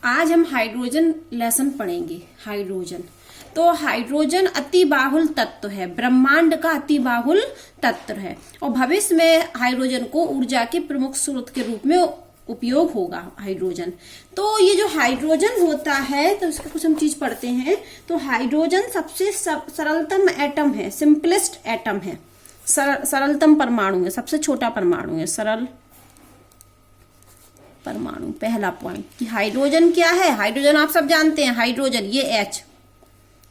आज हम hydrogen lesson पढ़ेंगे। हाइड्रोजन तो हाइड्रोजन अति बाहुल तत्व है, ब्रह्मांड का अति बाहुल तत्व है और भविष्य में हाइड्रोजन को ऊर्जा के प्रमुख स्रोत के रूप में उपयोग होगा हाइड्रोजन। तो ये जो हाइड्रोजन होता है तो इसका कुछ हम चीज पढ़ते हैं। तो हाइड्रोजन सबसे सरलतम एटम है, सिंपलेस्ट एटम है, सरलतम परमाणु है, सबसे छोटा परमाणु है, सरल परमाणु। पहला पॉइंट कि हाइड्रोजन क्या है। हाइड्रोजन आप सब जानते हैं, हाइड्रोजन ये H,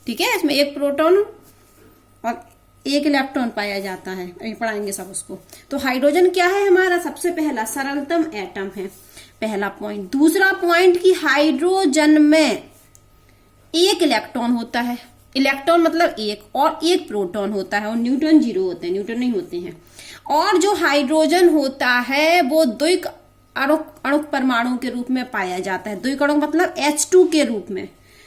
ठीक है, इसमें एक प्रोटॉन और एक इलेक्ट्रॉन पाया जाता है, अभी पढ़ाएंगे सब उसको। तो हाइड्रोजन क्या है हमारा, सबसे पहला सरलतम एटम है, पहला पॉइंट। दूसरा पॉइंट कि हाइड्रोजन में एक इलेक्ट्रॉन होता है, इलेक्ट्रॉन मतलब एक, और एक प्रोटॉन होता है और न्यूट्रॉन 0 होते हैं, न्यूट्रॉन नहीं होते हैं। और जो हाइड्रोजन होता है वो द्विक अणुक परमाणु के रूप में पाया जाता है। द्विक अणुक मतलब H2 के रूप में।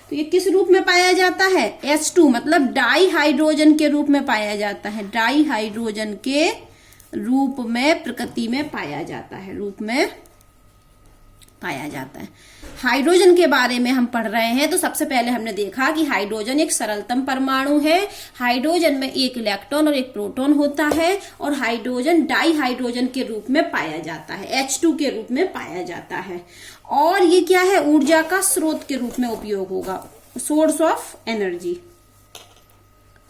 तो ये किस रूप में पाया जाता है, H2 मतलब डाई हाइड्रोजन के रूप में पाया जाता है, डाई हाइड्रोजन के रूप में प्रकृति में पाया जाता है, रूप में पाया जाता है। हाइड्रोजन के बारे में हम पढ़ रहे हैं। तो सबसे पहले हमने देखा कि हाइड्रोजन एक सरलतम परमाणु है, हाइड्रोजन में एक इलेक्ट्रॉन और एक प्रोटॉन होता है और हाइड्रोजन डाई हाइड्रोजन के रूप में पाया जाता है, H2 के रूप में पाया जाता है। और ये क्या है, ऊर्जा का स्रोत के रूप में उपयोग होगा, source of energy,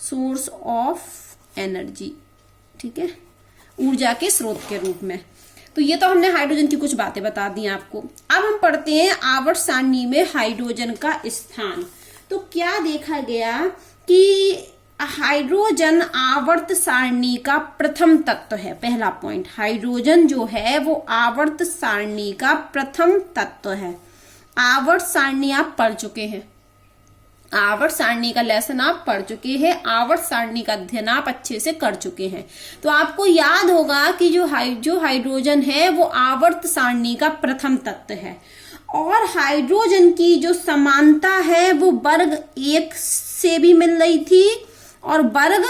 source of energy, ठीक है, ऊर्जा के स्रोत के रूप में। तो ये तो हमने हाइड्रोजन की कुछ बातें बता दी आपको। अब हम पढ़ते हैं आवर्त सारणी में हाइड्रोजन का स्थान। तो क्या देखा गया कि हाइड्रोजन आवर्त सारणी का प्रथम तत्व है, पहला पॉइंट। हाइड्रोजन जो है वो आवर्त सारणी का प्रथम तत्व है। आवर्त सारणी आप पढ़ चुके हैं, आवर्त सारणी का लेसन आप पढ़ चुके हैं, आवर्त सारणी का अध्ययन आप अच्छे से कर चुके हैं। तो आपको याद होगा कि जो हाइड्रोजन है वो आवर्त सारणी का प्रथम तत्व है और हाइड्रोजन की जो समानता है वो वर्ग 1 से भी मिल रही थी और वर्ग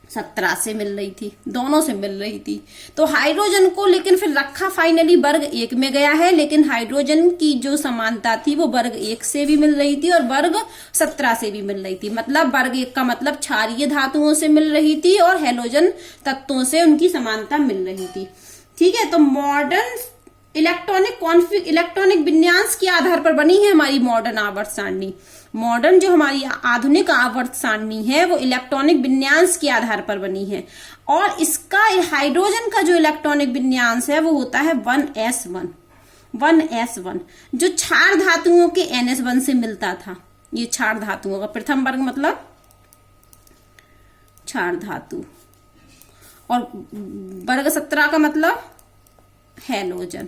17 से मिल रही थी, दोनों से मिल रही थी। तो हाइड्रोजन को लेकिन फिर रखा फाइनली वर्ग 1 में गया है, लेकिन हाइड्रोजन की जो समानता थी वो वर्ग 1 से भी मिल रही थी और वर्ग 17 से भी मिल रही थी। मतलब वर्ग 1 का मतलब क्षारीय धातुओं से मिल रही थी और हैलोजन तत्वों से उनकी समानता मिल रही थी, ठीक है। तो मॉडर्न इलेक्ट्रॉनिक विन्यास के आधार पर बनी है हमारी मॉडर्न आवर्त सारणी। मॉडर्न जो हमारी आधुनिक आवर्त सारणी है वो इलेक्ट्रॉनिक विन्यास के आधार पर बनी है और इसका हाइड्रोजन का जो इलेक्ट्रॉनिक विन्यास है वो होता है 1s1, 1s1 जो क्षार धातुओं के ns1 से मिलता था। ये क्षार धातुओं का प्रथम वर्ग मतलब क्षार धातु और वर्ग 17 का मतलब हैलोजन,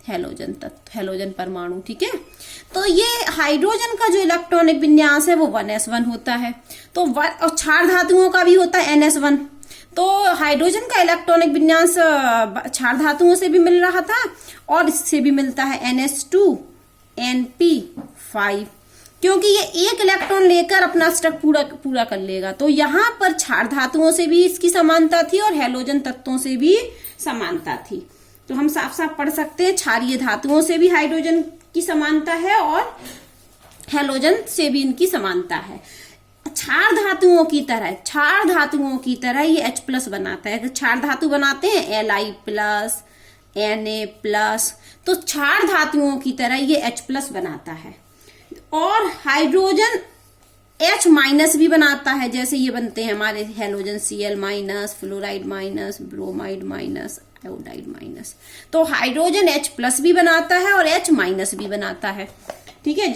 हैलोजन तत्व, हैलोजन परमाणु, ठीक है। तो ये हाइड्रोजन का जो इलेक्ट्रॉनिक विन्यास है वो 1s1 होता है। तो और क्षार धातुओं का भी होता है ns1। तो हाइड्रोजन का इलेक्ट्रॉनिक विन्यास क्षार धातुओं से भी मिल रहा था और इससे भी मिलता है ns2 np5, क्योंकि ये एक इलेक्ट्रॉन लेकर अपना स्ट्रक पूरा कर लेगा। तो यहाँ पर क्षार धातुओं से भी इसकी समानता थी और हैलोजन तत्वों से भी समानता थी। तो हम साफ साफ पढ़ सकते हैं क्षारीय धातुओं से भी हाइड्रोजन की समानता है और हैलोजन से भी इनकी समानता है। क्षार धातुओं की तरह ये H+ बनाता है। क्षार धातु बनाते हैं Li+, Na+, तो क्षार धातुओं की तरह ये H+ बनाता है और हाइड्रोजन H- भी बनाता है, जैसे ये बनते हैं हमारे halogen Cl-, fluoride-, bromide-, iodide-. तो हाइड्रोजन H+ भी बनाता है और H- भी बनाता है, ठीक है।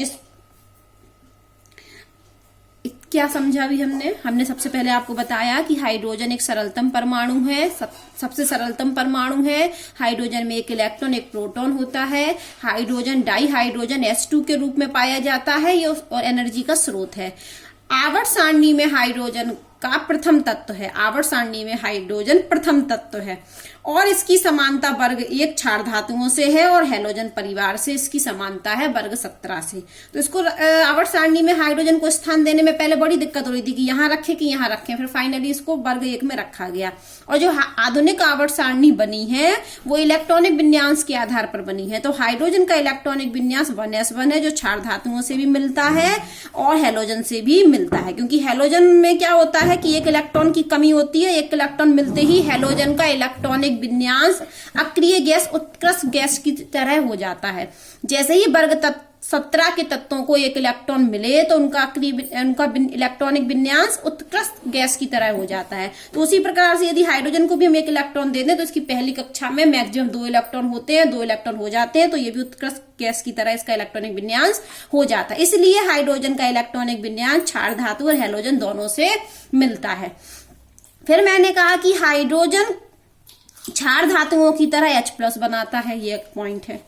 क्या समझा अभी हमने सबसे पहले आपको बताया कि हाइड्रोजन एक सरलतम परमाणु है, सबसे सरलतम परमाणु है। हाइड्रोजन में एक इलेक्ट्रॉन एक प्रोटॉन होता है। हाइड्रोजन डाई हाइड्रोजन H2 के रूप में पाया जाता है और एनर्जी का स्रोत है। आवर्त सारणी में हाइड्रोजन का प्रथम तत्व है, आवर्त सारणी में हाइड्रोजन प्रथम तत्व है और इसकी समानता वर्ग 1 क्षार धातुओं से है और हैलोजन परिवार से इसकी समानता है वर्ग 17 से। तो इसको आवर्त सारणी में हाइड्रोजन को स्थान देने में पहले बड़ी दिक्कत हो रही थी कि यहाँ रखे कि यहाँ रखें, फिर फाइनली इसको वर्ग 1 में रखा गया। और जो आधुनिक आवर्त सारणी बनी है वो इलेक्ट्रॉनिक विन्यास के आधार पर बनी है। तो हाइड्रोजन का इलेक्ट्रॉनिक विन्यास 1s1 है, जो क्षार धातुओं से भी मिलता है और हैलोजन से भी मिलता है, क्योंकि हैलोजन में क्या होता है कि एक इलेक्ट्रॉन की कमी होती है। एक इलेक्ट्रॉन मिलते ही हैलोजन का इलेक्ट्रॉनिक विन्यास अक्रिय गैस उत्कृष्ट गैस की तरह हो जाता है। जैसे ही वर्ग 17 के तत्वों को एक इलेक्ट्रॉन मिले तो उनका इलेक्ट्रॉनिक विन्यास उत्कृष्ट गैस की तरह हो जाता है। तो उसी प्रकार से यदि हाइड्रोजन को भी हम एक इलेक्ट्रॉन दे दें तो इसकी पहली कक्षा में मैक्सिमम 2 इलेक्ट्रॉन होते हैं, 2 इलेक्ट्रॉन हो जाते हैं, तो ये भी उत्कृष्ट गैस की तरह इसका इलेक्ट्रॉनिक विन्यास हो जाता है। इसलिए हाइड्रोजन का इलेक्ट्रॉनिक विन्यास क्षार धातु और हैलोजन दोनों से मिलता है। फिर मैंने कहा कि हाइड्रोजन क्षार धातुओं की तरह H+ बनाता है, ये एक पॉइंट है,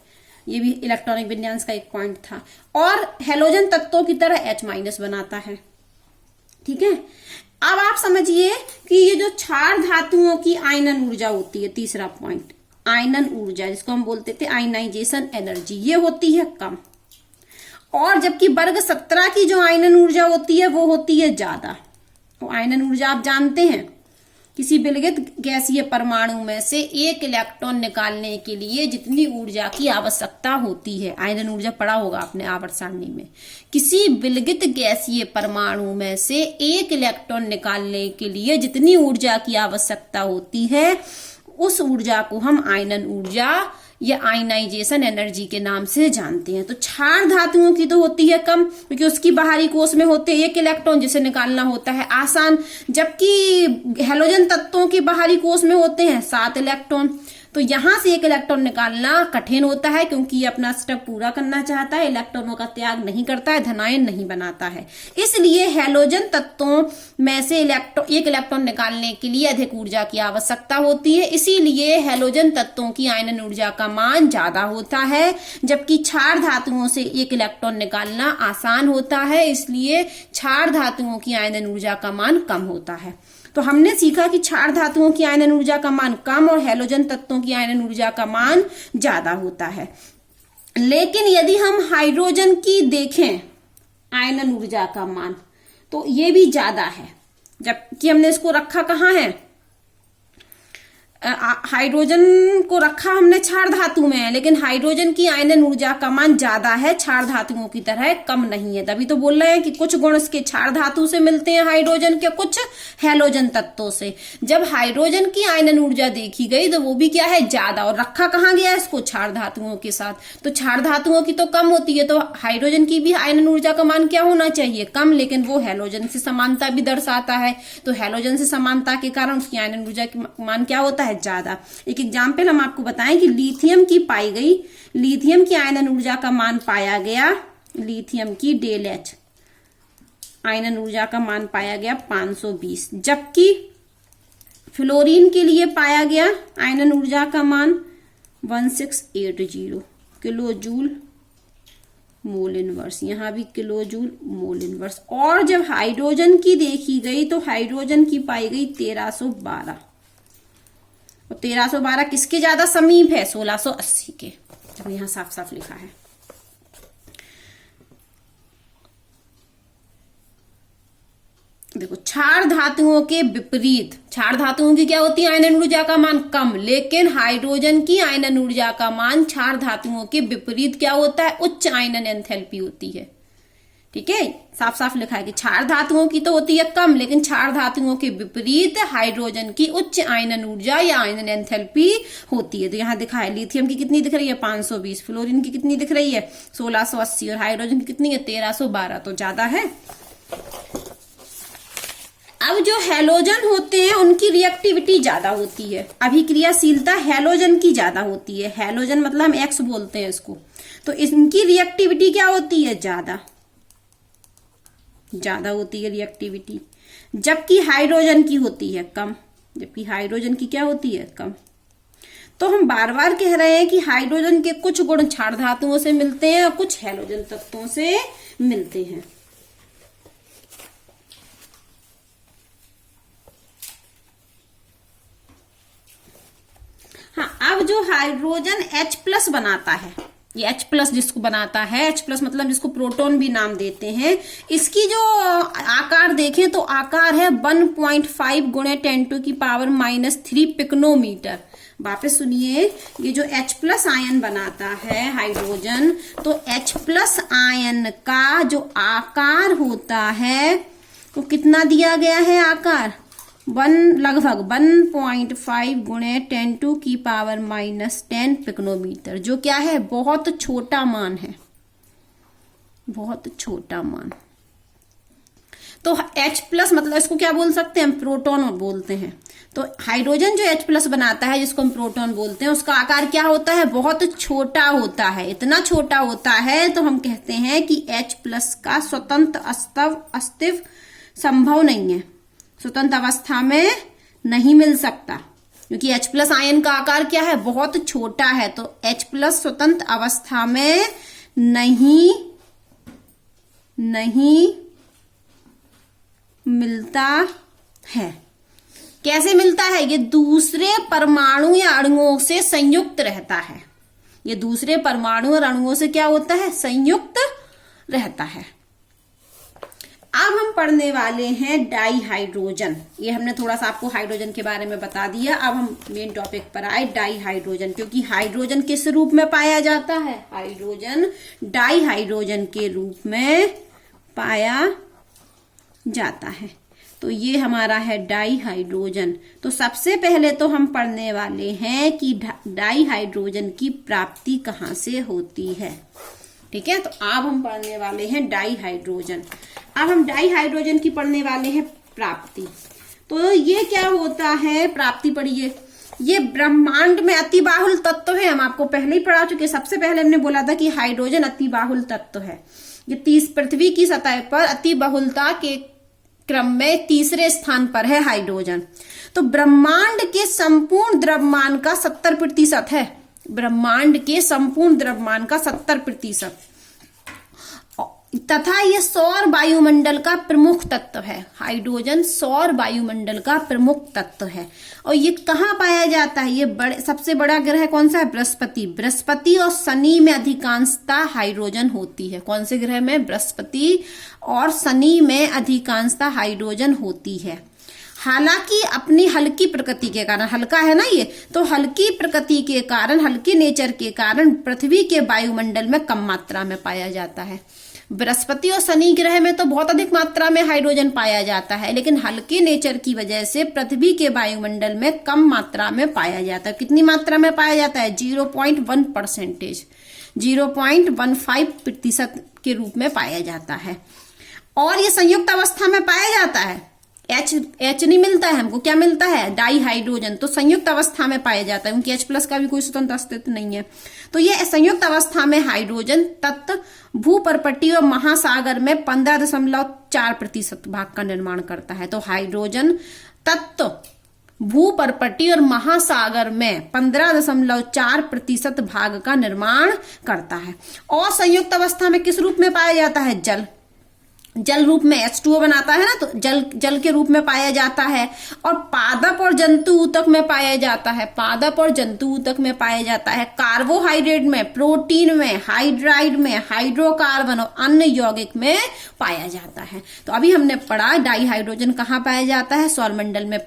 ये भी इलेक्ट्रॉनिक विन्यास का एक पॉइंट था। और हैलोजन तत्वों की तरह H- बनाता है। ठीक है, अब आप समझिए कि ये जो क्षार धातुओं की आयनन ऊर्जा होती है, तीसरा पॉइंट, आयनन ऊर्जा जिसको हम बोलते थे आयनाइजेशन एनर्जी, ये होती है कम। और जबकि वर्ग 17 की जो आयनन ऊर्जा होती है वो होती है ज्यादा। तो आयनन ऊर्जा आप जानते हैं, किसी विलगित गैसीय परमाणु में से एक इलेक्ट्रॉन निकालने के लिए जितनी ऊर्जा की आवश्यकता होती है, आयनन ऊर्जा पढ़ा होगा आपने आवर्त सारणी में, किसी विलगित गैसीय परमाणु में से एक इलेक्ट्रॉन निकालने के लिए जितनी ऊर्जा की आवश्यकता होती है उस ऊर्जा को हम आयनन ऊर्जा या आयनाइजेशन एनर्जी के नाम से जानते हैं। तो क्षार धातुओं की तो होती है कम, क्योंकि उसकी बाहरी कोश में होते एक इलेक्ट्रॉन जिसे निकालना होता है आसान, जबकि हैलोजन तत्वों के बाहरी कोश में होते हैं 7 इलेक्ट्रॉन। तो यहां से एक इलेक्ट्रॉन निकालना कठिन होता है, क्योंकि ये अपना स्टेप पूरा करना चाहता है, इलेक्ट्रॉनों का त्याग नहीं करता है, धनायन नहीं बनाता है। इसलिए हैलोजन तत्वों में से एक इलेक्ट्रॉन निकालने के लिए अधिक ऊर्जा की आवश्यकता होती है। इसीलिए हैलोजन तत्वों की आयनन ऊर्जा का मान ज्यादा होता है, जबकि क्षार धातुओं से एक इलेक्ट्रॉन निकालना आसान होता है। इसलिए क्षार धातुओं की आयनन ऊर्जा का मान कम होता है। तो हमने सीखा कि क्षार धातुओं की आयनन ऊर्जा का मान कम और हैलोजन तत्वों की आयनन ऊर्जा का मान ज्यादा होता है। लेकिन यदि हम हाइड्रोजन की देखें आयनन ऊर्जा का मान, तो ये भी ज्यादा है, जबकि हमने इसको रखा कहाँ है, हाइड्रोजन को रखा हमने क्षार धातु में है, लेकिन हाइड्रोजन की आयनन ऊर्जा का मान ज्यादा है, क्षार धातुओं की तरह कम नहीं है। तभी तो बोल रहे हैं कि कुछ गुण इसके क्षार धातु से मिलते हैं हाइड्रोजन के, कुछ हैलोजन तत्वों से। जब हाइड्रोजन की आयनन ऊर्जा देखी गई तो वो भी क्या है, ज्यादा, और रखा कहाँ गया इसको, क्षार धातुओं के साथ। तो क्षार धातुओं की तो कम होती है, तो हाइड्रोजन की भी आयनन ऊर्जा का मान क्या होना चाहिए, कम, लेकिन वो हैलोजन से समानता भी दर्शाता है। तो हैलोजन से समानता के कारण उसकी आयनन ऊर्जा का मान क्या होता है, ज्यादा। एक एग्जाम्पल हम आपको बताएं कि लिथियम की आयनन ऊर्जा का मान पाया गया, लिथियम की ΔH आयनन ऊर्जा का मान पाया गया 520, जबकि फ्लोरीन के लिए पाया गया आयनन ऊर्जा का मान 1680 किलो जूल मोल इनवर्स, यहां भी किलो जूल मोल इनवर्स। और जब हाइड्रोजन की देखी गई तो हाइड्रोजन की पाई गई 1312, 1312 किसके ज्यादा समीप है, 1680 के, तो यहां साफ साफ लिखा है। देखो, क्षार धातुओं के विपरीत, क्षार धातुओं की क्या होती है, आयनन ऊर्जा का मान कम, लेकिन हाइड्रोजन की आयनन ऊर्जा का मान क्षार धातुओं के विपरीत क्या होता है, उच्च आयनन एंथैल्पी होती है। ठीक है, साफ साफ लिखा है कि क्षार धातुओं की तो होती है कम, लेकिन क्षार धातुओं के विपरीत हाइड्रोजन की उच्च आयनन ऊर्जा या आयनन एंथैल्पी होती है। तो यहाँ दिखा है, लिथियम की कितनी दिख रही है, 520, फ्लोरीन की कितनी दिख रही है, 1680, और हाइड्रोजन की कितनी है, 1312, तो ज्यादा है। अब जो हैलोजन होते हैं उनकी रिएक्टिविटी ज्यादा होती है, अभिक्रियाशीलता हैलोजन की ज्यादा होती है। हैलोजन मतलब हम एक्स बोलते हैं इसको, तो इनकी रिएक्टिविटी क्या होती है, ज्यादा होती है रिएक्टिविटी, जबकि हाइड्रोजन की होती है कम, जबकि हाइड्रोजन की क्या होती है, कम। तो हम बार बार कह रहे हैं कि हाइड्रोजन के कुछ गुण क्षार धातुओं से मिलते हैं और कुछ हैलोजन तत्वों से मिलते हैं। हाँ, अब जो हाइड्रोजन H+ बनाता है, ये H+ जिसको बनाता है, H+ मतलब जिसको प्रोटॉन भी नाम देते हैं, इसकी जो आकार देखें तो आकार है 1.5 गुणे 10⁻³ पिकोनोमीटर। वापस सुनिए, ये जो H+ आयन बनाता है हाइड्रोजन, तो H+ आयन का जो आकार होता है वो कितना दिया गया है आकार, लगभग 1.5 गुणे 10⁻⁻10 पिकोनोमीटर, जो क्या है बहुत छोटा मान है, बहुत छोटा मान। तो H+ मतलब इसको क्या बोल सकते हैं हम, प्रोटॉन बोलते हैं। तो हाइड्रोजन जो H+ बनाता है जिसको हम प्रोटॉन बोलते हैं, उसका आकार क्या होता है, बहुत छोटा होता है। इतना छोटा होता है तो हम कहते हैं कि H+ का स्वतंत्र अस्तित्व संभव नहीं है, स्वतंत्र अवस्था में नहीं मिल सकता, क्योंकि H+ आयन का आकार क्या है, बहुत छोटा है। तो H+ स्वतंत्र अवस्था में नहीं मिलता है। कैसे मिलता है, ये दूसरे परमाणु या अणुओं से संयुक्त रहता है। ये दूसरे परमाणु और अणुओं से क्या होता है, संयुक्त रहता है। अब हम पढ़ने वाले हैं डाईहाइड्रोजन। ये हमने थोड़ा सा आपको हाइड्रोजन के बारे में बता दिया। अब हम मेन टॉपिक पर आए, डाईहाइड्रोजन। क्योंकि हाइड्रोजन किस रूप में पाया जाता है, हाइड्रोजन डाईहाइड्रोजन के रूप में पाया जाता है। तो ये हमारा है डाईहाइड्रोजन। तो सबसे पहले तो हम पढ़ने वाले हैं कि डाईहाइड्रोजन की प्राप्ति कहाँ से होती है। ठीक है, तो अब हम पढ़ने वाले हैं डाईहाइड्रोजन। अब हम डाईहाइड्रोजन की पढ़ने वाले हैं प्राप्ति। तो ये क्या होता है, प्राप्ति पढ़िए। ये ब्रह्मांड में अतिबाहुल तत्व है, हम आपको पहले ही पढ़ा चुके। सबसे पहले हमने बोला था कि हाइड्रोजन अतिबाहुल तत्व है। ये पृथ्वी की सतह पर अतिबाहुलता के क्रम में तीसरे स्थान पर है हाइड्रोजन। तो ब्रह्मांड के संपूर्ण द्रव्यमान का 70% है, ब्रह्मांड के संपूर्ण द्रव्यमान का 70%, तथा यह सौर वायुमंडल का प्रमुख तत्व है। हाइड्रोजन सौर वायुमंडल का प्रमुख तत्व है। और ये कहाँ पाया जाता है, ये सबसे बड़ा ग्रह कौन सा है, बृहस्पति। बृहस्पति और शनि में अधिकांशता हाइड्रोजन होती है। कौन से ग्रह में, बृहस्पति और शनि में अधिकांशता हाइड्रोजन होती है। हालांकि अपनी हल्की प्रकृति के कारण, हल्का है ना ये, तो हल्की प्रकृति के कारण, हल्के नेचर के कारण पृथ्वी के वायुमंडल में कम मात्रा में पाया जाता है। बृहस्पति और शनि ग्रह में तो बहुत अधिक मात्रा में हाइड्रोजन पाया जाता है, लेकिन हल्के नेचर की वजह से पृथ्वी के वायुमंडल में कम मात्रा में पाया जाता है। कितनी मात्रा में पाया जाता है, 0.1%, 0.15% के रूप में पाया जाता है। और ये संयुक्त अवस्था में पाया जाता है। H नहीं मिलता है हमको, क्या मिलता है, डाईहाइड्रोजन। तो संयुक्त अवस्था में पाया जाता है, उनकी H+ का भी कोई स्वतंत्र अस्तित्व नहीं है। तो ये संयुक्त अवस्था में हाइड्रोजन तत्व भूपर्पटी और महासागर में 15.4% भाग का निर्माण करता है। तो हाइड्रोजन तत्व भूपर्पटी और महासागर में 15.4% भाग का निर्माण करता है। और संयुक्त अवस्था में किस रूप में पाया जाता है, जल रूप में H2O बनाता है ना, तो जल के रूप में पाया जाता है। और पादप और जंतु ऊतक में पाया जाता है, पादप और जंतु ऊतक में पाया जाता है। कार्बोहाइड्रेट में, प्रोटीन में, हाइड्राइड में, हाइड्रोकार्बन और अन्य यौगिक में पाया जाता है। तो अभी हमने पढ़ा डाईहाइड्रोजन कहाँ पाया जाता है, सौरमंडल में।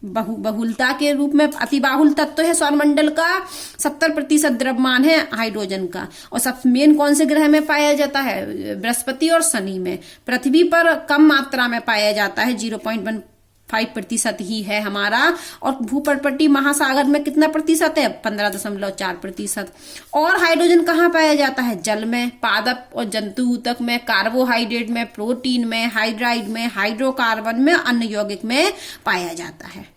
बहुलता के रूप में अतिबाहुल तत्व है सौरमंडल का, 70% द्रव्यमान है हाइड्रोजन का। और सब मेन कौन से ग्रह में पाया जाता है, बृहस्पति और शनि में। पृथ्वी पर कम मात्रा में पाया जाता है, 0.15% ही है हमारा। और भूपर्पटी महासागर में कितना प्रतिशत है, 15.4%। और हाइड्रोजन कहाँ पाया जाता है, जल में, पादप और जंतु ऊतक में, कार्बोहाइड्रेट में, प्रोटीन में, हाइड्राइड में, हाइड्रोकार्बन में, अन्य यौगिक में पाया जाता है।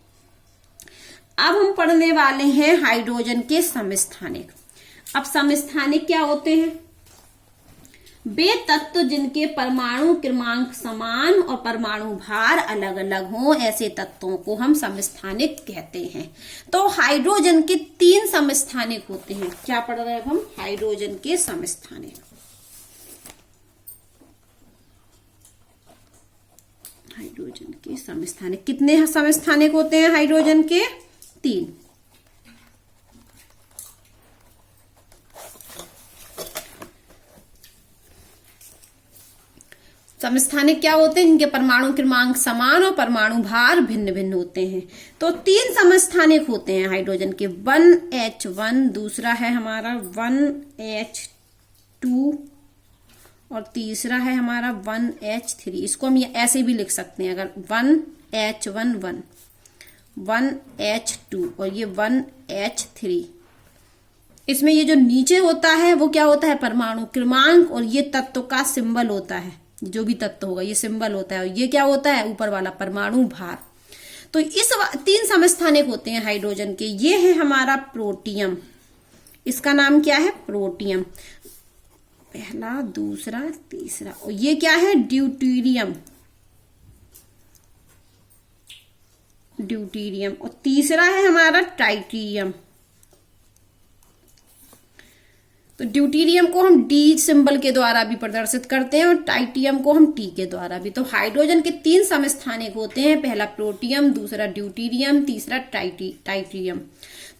अब हम पढ़ने वाले हैं हाइड्रोजन के समस्थानिक। अब समस्थानिक क्या होते हैं, वे तत्व जिनके परमाणु क्रमांक समान और परमाणु भार अलग अलग हों, ऐसे तत्वों को हम समस्थानिक कहते हैं। तो हाइड्रोजन के 3 समस्थानिक होते हैं। क्या पढ़ रहे हैं हम, हाइड्रोजन के समस्थानिक। हाइड्रोजन के समस्थानिक कितने समस्थानिक होते हैं हाइड्रोजन के, 3। समस्थानिक क्या होते हैं? जिनके परमाणु क्रमांक समान और परमाणु भार भिन्न भिन्न होते हैं। तो 3 समस्थानिक होते हैं हाइड्रोजन के, 1H1, दूसरा है हमारा 1H2 और तीसरा है हमारा 1H3। इसको हम ऐसे भी लिख सकते हैं, अगर 1H1 1H2 और ये 1H3। इसमें ये जो नीचे होता है वो क्या होता है? परमाणु क्रमांक, और ये तत्व का सिंबल होता है। जो भी तत्व होगा ये सिंबल होता है, और ये क्या होता है? ऊपर वाला परमाणु भार। तो इस 3 समस्थानिक होते हैं हाइड्रोजन के। ये है हमारा प्रोटियम, इसका नाम क्या है? प्रोटियम, पहला, दूसरा, तीसरा। और ये क्या है? Deuterium, deuterium. और तीसरा है हमारा ट्राइटिरियम। तो ड्यूटेरियम को हम डी सिंबल के द्वारा भी प्रदर्शित करते हैं और ट्राइटियम को हम टी के द्वारा भी। तो हाइड्रोजन के 3 समस्थानिक होते हैं, पहला प्रोटियम, दूसरा ड्यूटेरियम, तीसरा ट्राइटिरियम।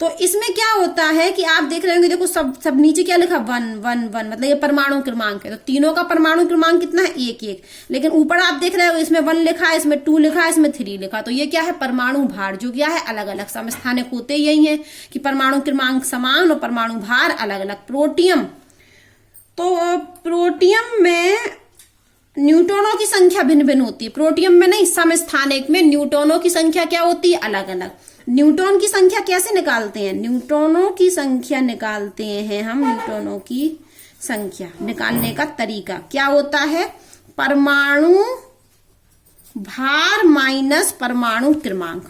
तो इसमें क्या होता है कि आप देख रहे होंगे, देखो सब नीचे क्या लिखा? 1 1 1, मतलब ये परमाणु क्रमांक है। तो तीनों का परमाणु क्रमांक कितना है? 1 1। लेकिन ऊपर आप देख रहे हो इसमें 1 लिखा है, इसमें 2 लिखा है, इसमें 3 लिखा। तो ये क्या है? परमाणु भार, जो क्या है? अलग अलग। समस्थानिक होते यही है कि परमाणु क्रमांक समान और परमाणु भार अलग अलग। प्रोटियम, तो प्रोटियम में न्यूट्रॉनों की संख्या भिन्न भिन्न होती है। प्रोटियम में नहीं, समस्थानिक में न्यूट्रॉनों की संख्या क्या होती है? अलग अलग। न्यूट्रॉन की संख्या कैसे निकालते हैं? न्यूट्रॉनों की संख्या निकालते हैं हम, न्यूट्रॉनों की संख्या निकालने का तरीका क्या होता है? परमाणु भार माइनस परमाणु क्रमांक,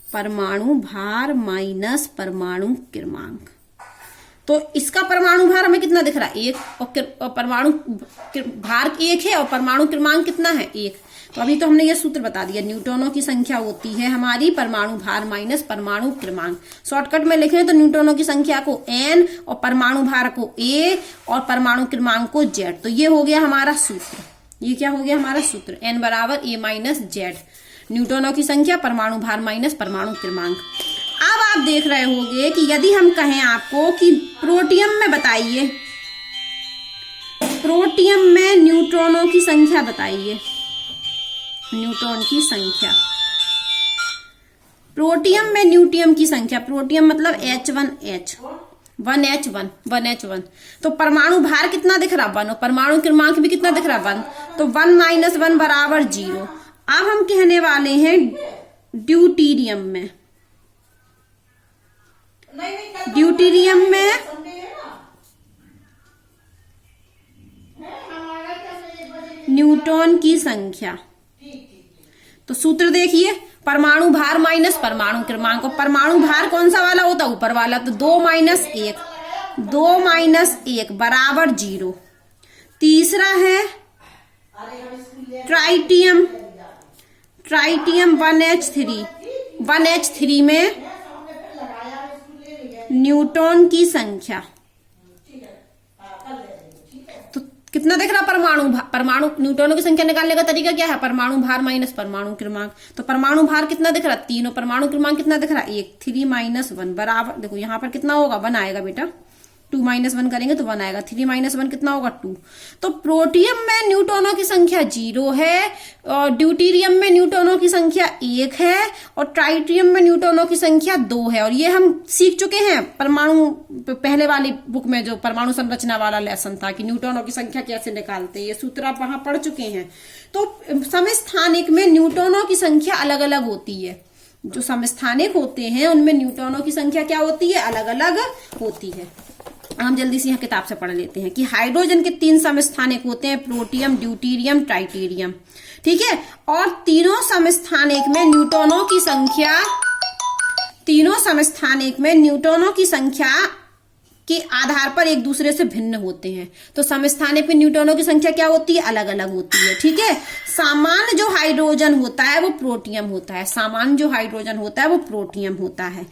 परमाणु भार माइनस परमाणु क्रमांक। तो इसका परमाणु भार हमें कितना दिख रहा है? 1, और परमाणु भार 1 है और परमाणु क्रमांक कितना है? 1। तो अभी तो हमने ये सूत्र बता दिया, न्यूट्रॉनों की संख्या होती है हमारी परमाणु भार माइनस परमाणु क्रमांक। शॉर्टकट में लिखें तो न्यूट्रॉनों की संख्या को n और परमाणु भार को a और परमाणु क्रमांक को z। तो ये हो गया हमारा सूत्र। ये क्या हो गया हमारा सूत्र? n बराबर a माइनस z, न्यूट्रॉनों की संख्या, परमाणु भार माइनस परमाणु क्रमांक। अब आप देख रहे होंगे कि यदि हम कहें आपको कि प्रोटियम में बताइए, प्रोटियम में न्यूट्रॉनों की संख्या बताइए, न्यूट्रॉन की संख्या। प्रोटियम में न्यूट्रियम की संख्या, प्रोटियम मतलब H1H, 1H1। तो परमाणु भार कितना दिख रहा? 1, और परमाणु क्रमांक भी कितना दिख रहा? 1। तो 1 माइनस 1 बराबर 0। अब हम कहने वाले हैं ड्यूटेरियम में, ड्यूटेरियम में न्यूट्रॉन की संख्या। तो सूत्र देखिए, परमाणु भार माइनस परमाणु क्रमांक। और परमाणु भार कौन सा वाला होता? ऊपर वाला। तो 2 माइनस 1 बराबर 0। तीसरा है ट्राइटियम, ट्राइटियम 1H3 में न्यूट्रॉन की संख्या। तो कितना दिख रहा? परमाणु न्यूट्रॉनों की संख्या निकालने का तरीका क्या है? परमाणु भार माइनस परमाणु क्रमांक। तो परमाणु भार कितना दिख रहा? 3, और परमाणु क्रमांक कितना दिख रहा? 1। 3 माइनस 1 बराबर, देखो यहां पर कितना होगा? 1 आएगा बेटा। 2 माइनस 1 करेंगे तो 1 आएगा। 3 माइनस 1 कितना होगा? 2। तो प्रोटियम में न्यूट्रॉनों की संख्या 0 है, और ड्यूटेरियम में न्यूट्रॉनों की संख्या 1 है, और ट्राइटियम में न्यूट्रॉनों की संख्या 2 है। और ये हम सीख चुके हैं परमाणु, पहले वाली बुक में जो परमाणु संरचना वाला लेसन था कि न्यूट्रॉनों की संख्या कैसे निकालते हैं, ये सूत्र आप वहां पढ़ चुके हैं। तो समस्थानिक में न्यूट्रॉनों की संख्या अलग अलग होती है। जो समस्थानिक होते हैं उनमें न्यूट्रॉनों की संख्या क्या होती है? अलग अलग होती है। हम जल्दी से यहाँ किताब से पढ़ लेते हैं कि हाइड्रोजन के 3 समस्थानिक होते हैं, प्रोटियम, ड्यूटेरियम, ट्राइटेरियम। ठीक है। और तीनों समस्थानिक में न्यूट्रॉनों की संख्या, तीनों समस्थानिक में न्यूट्रॉनों की संख्या के आधार पर एक दूसरे से भिन्न होते हैं। तो समस्थानिक में न्यूट्रॉनों की संख्या क्या होती है? अलग अलग होती है। ठीक है। सामान्य जो हाइड्रोजन होता है वो प्रोटियम होता है, सामान्य जो हाइड्रोजन होता है वो प्रोटियम होता है।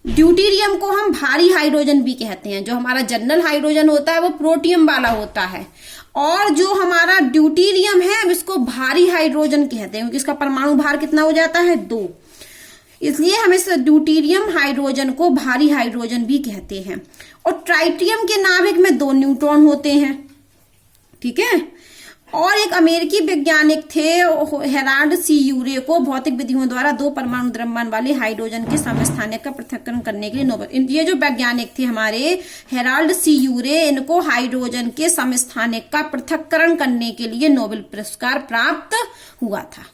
ड्यूटेरियम को हम भारी हाइड्रोजन भी कहते हैं। जो हमारा जनरल हाइड्रोजन होता है वो प्रोटियम वाला होता है, और जो हमारा ड्यूटेरियम है इसको भारी हाइड्रोजन कहते हैं, क्योंकि इसका परमाणु भार कितना हो जाता है? 2। इसलिए हम इस ड्यूटेरियम हाइड्रोजन को भारी हाइड्रोजन भी कहते हैं। और ट्राइटियम के नाभिक में 2 न्यूट्रॉन होते हैं, ठीक है। और एक अमेरिकी वैज्ञानिक थे हेराल्ड सी यूरे को भौतिक विधियों द्वारा 2 परमाणु द्रव्यमान वाले हाइड्रोजन के समस्थानिक का पृथक्करण करने के लिए नोबेल, ये जो वैज्ञानिक थे हमारे हेराल्ड सी यूरे, इनको हाइड्रोजन के समस्थानिक का पृथक्करण करने के लिए नोबेल पुरस्कार प्राप्त हुआ था।